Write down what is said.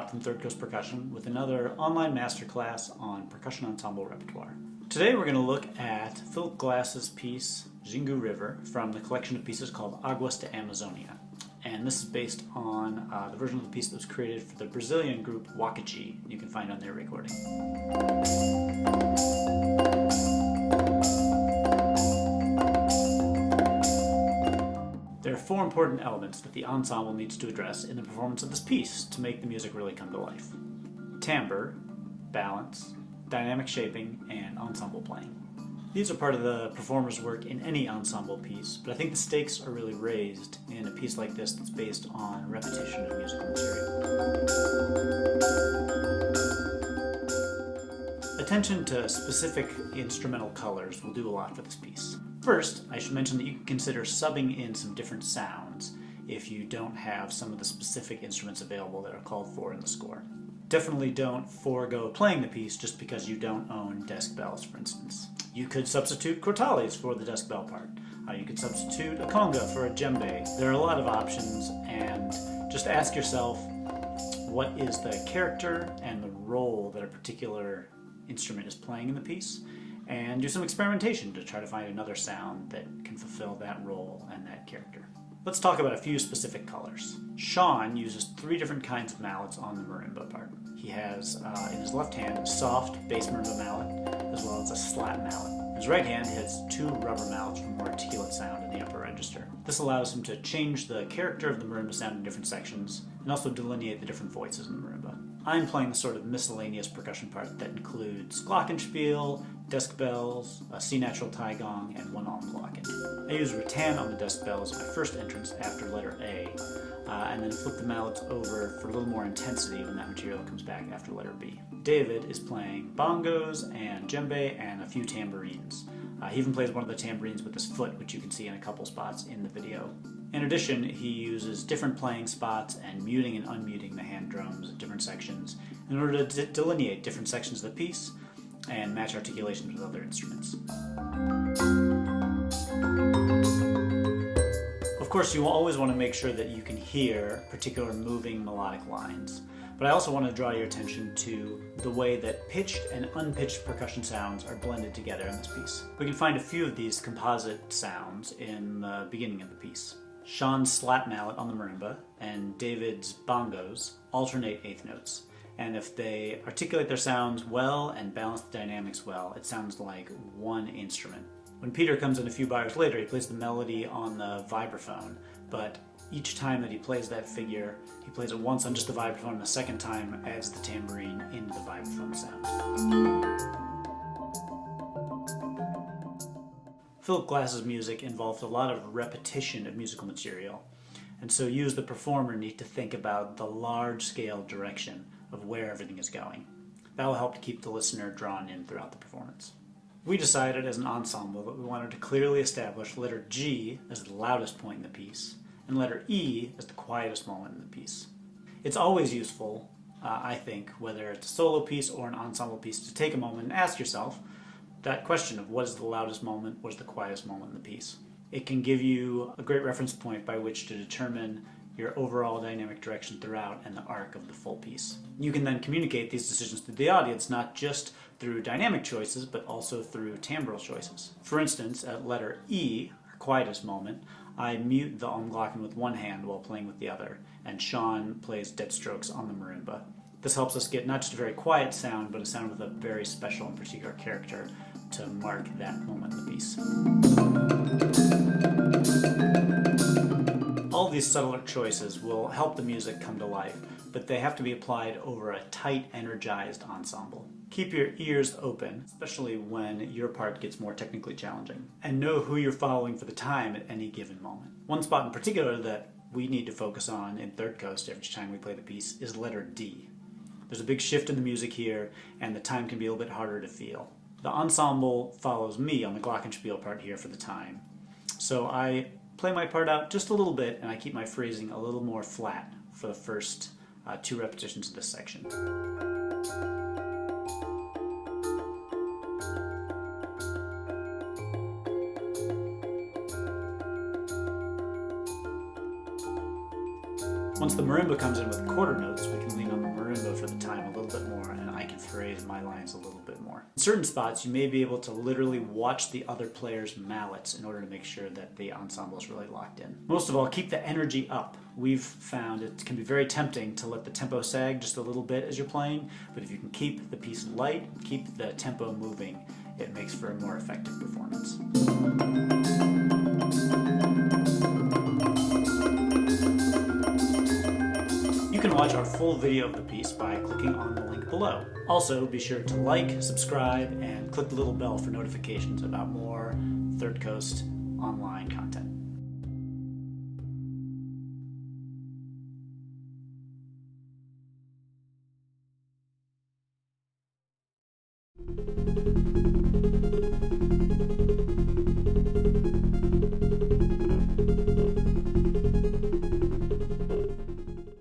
Scott from Third Coast Percussion with another online masterclass on percussion ensemble repertoire. Today we're going to look at Philip Glass's piece Xingu River from the collection of pieces called Aguas de Amazonia. And this is based on the version of the piece that was created for the Brazilian group Wakaji. You can find on their recording. There are four important elements that the ensemble needs to address in the performance of this piece to make the music really come to life: timbre, balance, dynamic shaping, and ensemble playing. These are part of the performer's work in any ensemble piece, but I think the stakes are really raised in a piece like this that's based on repetition of musical material. Attention to specific instrumental colors will do a lot for this piece. First, I should mention that you can consider subbing in some different sounds if you don't have some of the specific instruments available that are called for in the score. Definitely don't forego playing the piece just because you don't own desk bells, for instance. You could substitute crotales for the desk bell part. You could substitute a conga for a djembe. There are a lot of options, and just ask yourself, what is the character and the role that a particular instrument is playing in the piece? And do some experimentation to try to find another sound that can fulfill that role and that character. Let's talk about a few specific colors. Sean uses three different kinds of mallets on the marimba part. He has, in his left hand, a soft bass marimba mallet, as well as a slap mallet. In his right hand, he has two rubber mallets for more articulate sound in the upper register. This allows him to change the character of the marimba sound in different sections, and also delineate the different voices in the marimba. I'm playing the sort of miscellaneous percussion part that includes glockenspiel, desk bells, a C natural tie gong, and one Glocken. I use rattan on the desk bells at my first entrance after letter A, and then flip the mallets over for a little more intensity when that material comes back after letter B. David is playing bongos and djembe and a few tambourines. He even plays one of the tambourines with his foot, which you can see in a couple spots in the video. In addition, he uses different playing spots and muting and unmuting the hand drums at different sections in order to delineate different sections of the piece and match articulations with other instruments. Of course, you always want to make sure that you can hear particular moving melodic lines, but I also want to draw your attention to the way that pitched and unpitched percussion sounds are blended together in this piece. We can find a few of these composite sounds in the beginning of the piece. Sean's slap mallet on the marimba and David's bongos alternate eighth notes, and if they articulate their sounds well and balance the dynamics well, it sounds like one instrument. When Peter comes in a few bars later, he plays the melody on the vibraphone, but each time that he plays that figure, he plays it once on just the vibraphone, and the second time adds the tambourine into the vibraphone sound. Philip Glass's music involved a lot of repetition of musical material, and so you as the performer need to think about the large-scale direction of where everything is going. That will help to keep the listener drawn in throughout the performance. We decided as an ensemble that we wanted to clearly establish letter G as the loudest point in the piece, and letter E as the quietest moment in the piece. It's always useful, I think, whether it's a solo piece or an ensemble piece, to take a moment and ask yourself that question of what is the loudest moment, what is the quietest moment in the piece. It can give you a great reference point by which to determine your overall dynamic direction throughout and the arc of the full piece. You can then communicate these decisions to the audience, not just through dynamic choices, but also through timbral choices. For instance, at letter E, our quietest moment, I mute the Glocken with one hand while playing with the other, and Sean plays dead strokes on the marimba. This helps us get not just a very quiet sound, but a sound with a very special and particular character to mark that moment in the piece. All these subtler choices will help the music come to life, but they have to be applied over a tight, energized ensemble. Keep your ears open, especially when your part gets more technically challenging, and know who you're following for the time at any given moment. One spot in particular that we need to focus on in Third Coast every time we play the piece is letter D. There's a big shift in the music here, and the time can be a little bit harder to feel. The ensemble follows me on the glockenspiel part here for the time, so I play my part out just a little bit, and I keep my phrasing a little more flat for the first two repetitions of this section. Once the marimba comes in with quarter notes, we can lean on the marimba tempo for the time a little bit more, and I can phrase my lines a little bit more. In certain spots, you may be able to literally watch the other player's mallets in order to make sure that the ensemble is really locked in. Most of all, keep the energy up. We've found it can be very tempting to let the tempo sag just a little bit as you're playing, but if you can keep the piece light, keep the tempo moving, it makes for a more effective performance. You can watch our full video of the piece by clicking on the link below. Also, be sure to like, subscribe, and click the little bell for notifications about more Third Coast online content.